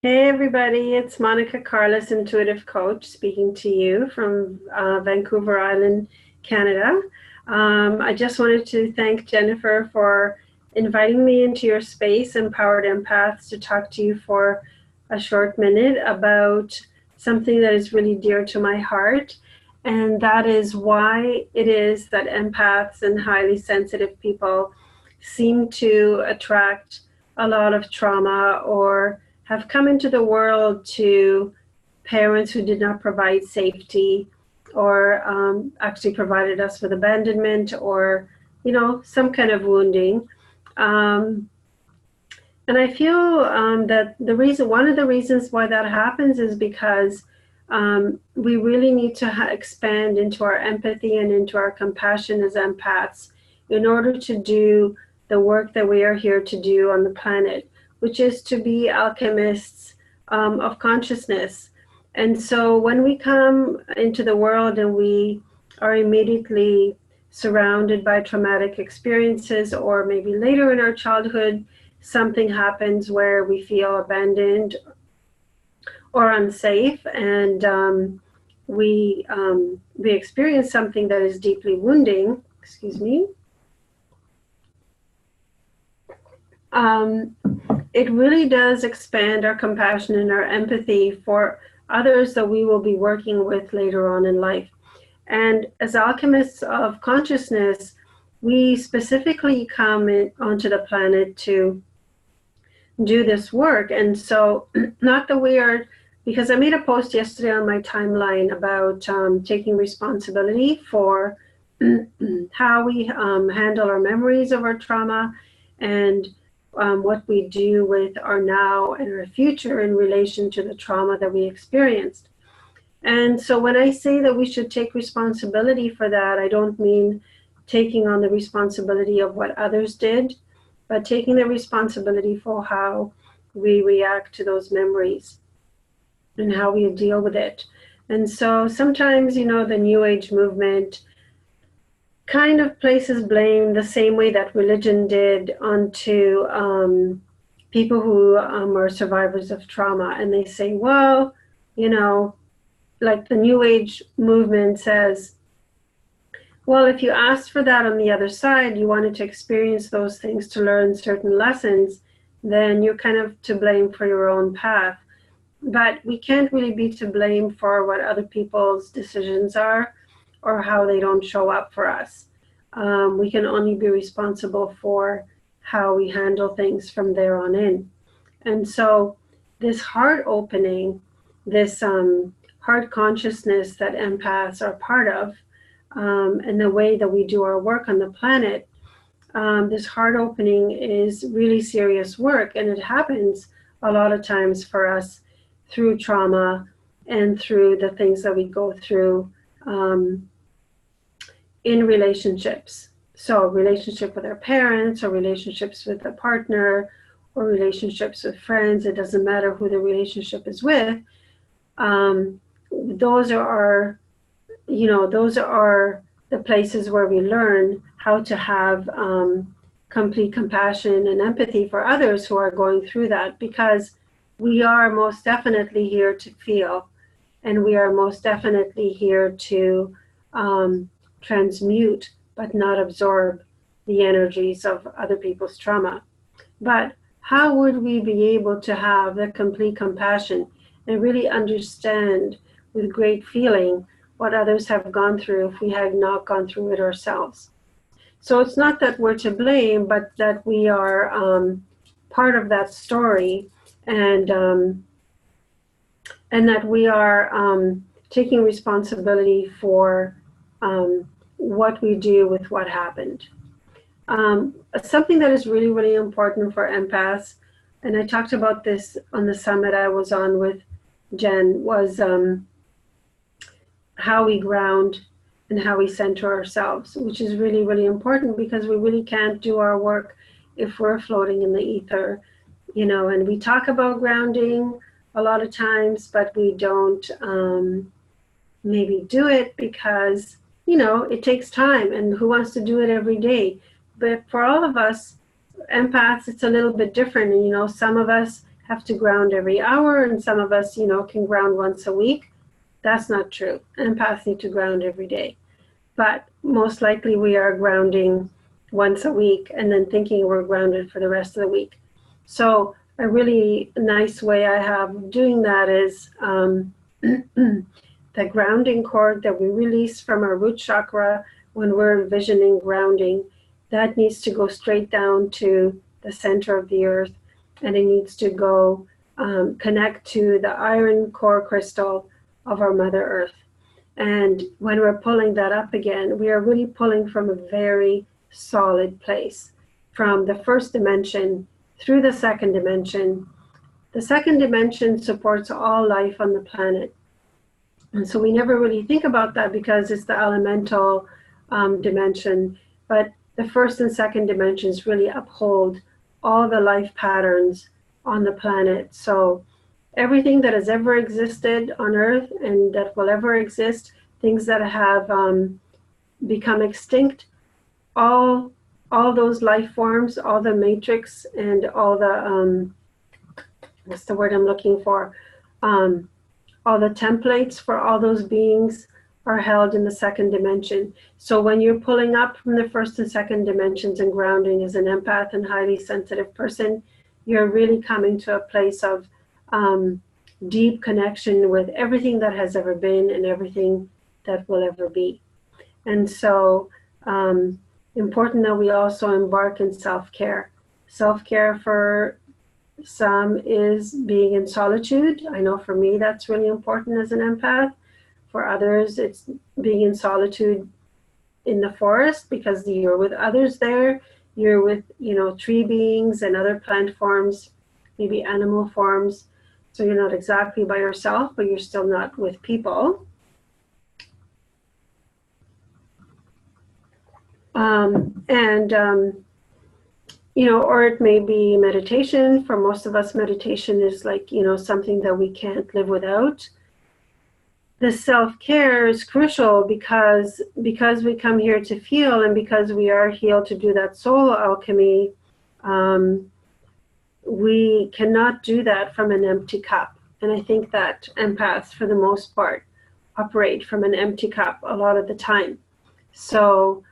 Hey everybody, it's Monica Carless, Intuitive Coach, speaking to you from Vancouver Island, Canada. I just wanted to thank Jennifer for inviting me into your space, Empowered Empaths, to talk to you for a short minute about something that is really dear to my heart, and that is why it is that empaths and highly sensitive people seem to attract a lot of trauma or have come into the world to parents who did not provide safety or actually provided us with abandonment or, some kind of wounding. Um, and I feel that one of the reasons why that happens is because we really need to expand into our empathy and into our compassion as empaths in order to do the work that we are here to do on the planet, which is to be alchemists of consciousness. And so when we come into the world and we are immediately surrounded by traumatic experiences, or maybe later in our childhood, something happens where we feel abandoned or unsafe, and we experience something that is deeply wounding. Excuse me. Um, it really does expand our compassion and our empathy for others that we will be working with later on in life. And as alchemists of consciousness, we specifically come onto the planet to do this work. And so, not that we are, because I made a post yesterday on my timeline about taking responsibility for how we handle our memories of our trauma and what we do with our now and our future in relation to the trauma that we experienced. And so when I say that we should take responsibility for that, I don't mean taking on the responsibility of what others did, but taking the responsibility for how we react to those memories and how we deal with it. And so sometimes, the New Age movement kind of places blame the same way that religion did onto people who are survivors of trauma. And they say, well, like the New Age movement says, well, if you asked for that on the other side, you wanted to experience those things to learn certain lessons, then you're kind of to blame for your own path. But we can't really be to blame for what other people's decisions are or how they don't show up for us. We can only be responsible for how we handle things from there on in. And so this heart opening, this heart consciousness that empaths are part of, and the way that we do our work on the planet, this heart opening is really serious work, and it happens a lot of times for us through trauma and through the things that we go through in relationships. So relationship with our parents, or relationships with a partner, or relationships with friends. It doesn't matter who the relationship is with. Those are the places where we learn how to have complete compassion and empathy for others who are going through that, because we are most definitely here to feel, and we are most definitely here to transmute but not absorb the energies of other people's trauma. But how would we be able to have the complete compassion and really understand with great feeling what others have gone through if we had not gone through it ourselves? So it's not that we're to blame, but that we are part of that story, and that we are taking responsibility for what we do with what happened. Something that is really, really important for empaths, and I talked about this on the summit I was on with Jen, was how we ground and how we center ourselves, which is really, really important, because we really can't do our work if we're floating in the ether, and we talk about grounding a lot of times, but we don't maybe do it because, it takes time, and who wants to do it every day? But for all of us empaths, it's a little bit different. And, some of us have to ground every hour, and some of us, can ground once a week. That's not true. Empaths need to ground every day. But most likely we are grounding once a week and then thinking we're grounded for the rest of the week. So a really nice way I have of doing that is the grounding cord that we release from our root chakra when we're envisioning grounding, that needs to go straight down to the center of the earth, and it needs to go connect to the iron core crystal of our Mother Earth. And when we're pulling that up again, we are really pulling from a very solid place, from the first dimension through the second dimension. The second dimension supports all life on the planet. And so we never really think about that because it's the elemental dimension. But the first and second dimensions really uphold all the life patterns on the planet. So everything that has ever existed on Earth and that will ever exist, things that have become extinct, all those life forms, all the matrix, and all the what's the word I'm looking for? All the templates for all those beings are held in the second dimension. So when you're pulling up from the first and second dimensions and grounding as an empath and highly sensitive person, you're really coming to a place of deep connection with everything that has ever been and everything that will ever be. And so important that we also embark in self-care. Self-care for some is being in solitude. I know for me that's really important as an empath. For others, it's being in solitude in the forest because you're with others there. You're with, tree beings and other plant forms, maybe animal forms. So you're not exactly by yourself, but you're still not with people. Or it may be meditation. For most of us, meditation is like, something that we can't live without. The self-care is crucial because we come here to feel, and because we are healed to do that soul alchemy, we cannot do that from an empty cup. And I think that empaths, for the most part, operate from an empty cup a lot of the time. So,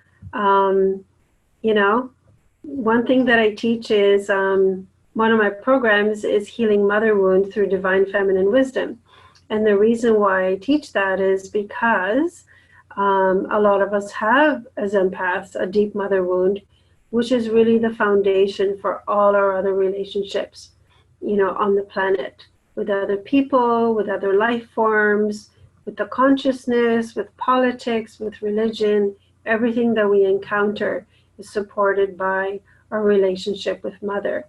one thing that I teach is one of my programs is Healing Mother Wound through Divine Feminine Wisdom. And the reason why I teach that is because a lot of us have, as empaths, a deep mother wound, which is really the foundation for all our other relationships, on the planet, with other people, with other life forms, with the consciousness, with politics, with religion. Everything that we encounter is supported by our relationship with Mother.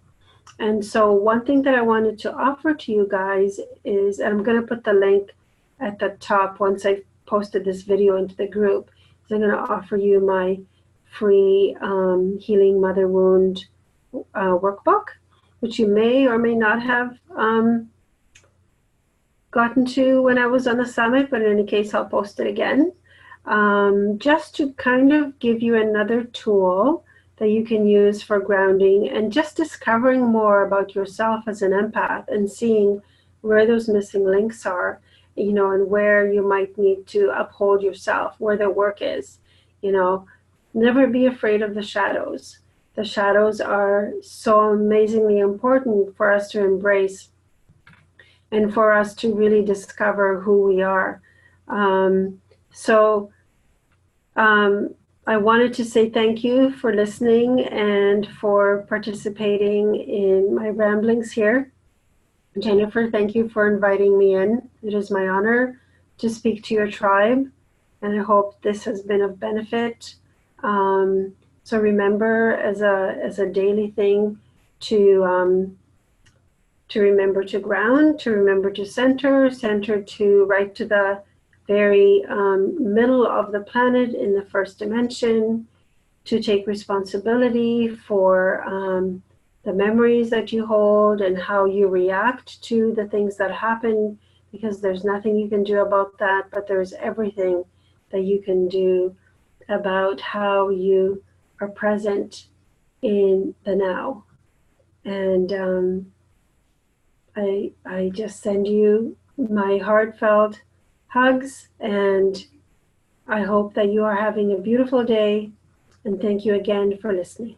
And so one thing that I wanted to offer to you guys is, and I'm going to put the link at the top once I've posted this video into the group, is I'm going to offer you my free Healing Mother Wound workbook, which you may or may not have gotten to when I was on the summit, but in any case, I'll post it again. Just to kind of give you another tool that you can use for grounding and just discovering more about yourself as an empath and seeing where those missing links are, and where you might need to uphold yourself, where the work is. Never be afraid of the shadows. The shadows are so amazingly important for us to embrace and for us to really discover who we are. I wanted to say thank you for listening and for participating in my ramblings here. Jennifer, thank you for inviting me in. It is my honor to speak to your tribe, and I hope this has been of benefit. So remember, as a daily thing, to remember to ground, to remember to center to right to the very middle of the planet in the first dimension, to take responsibility for the memories that you hold and how you react to the things that happen, because there's nothing you can do about that, but there's everything that you can do about how you are present in the now. And I just send you my heartfelt hugs, and I hope that you are having a beautiful day. And thank you again for listening.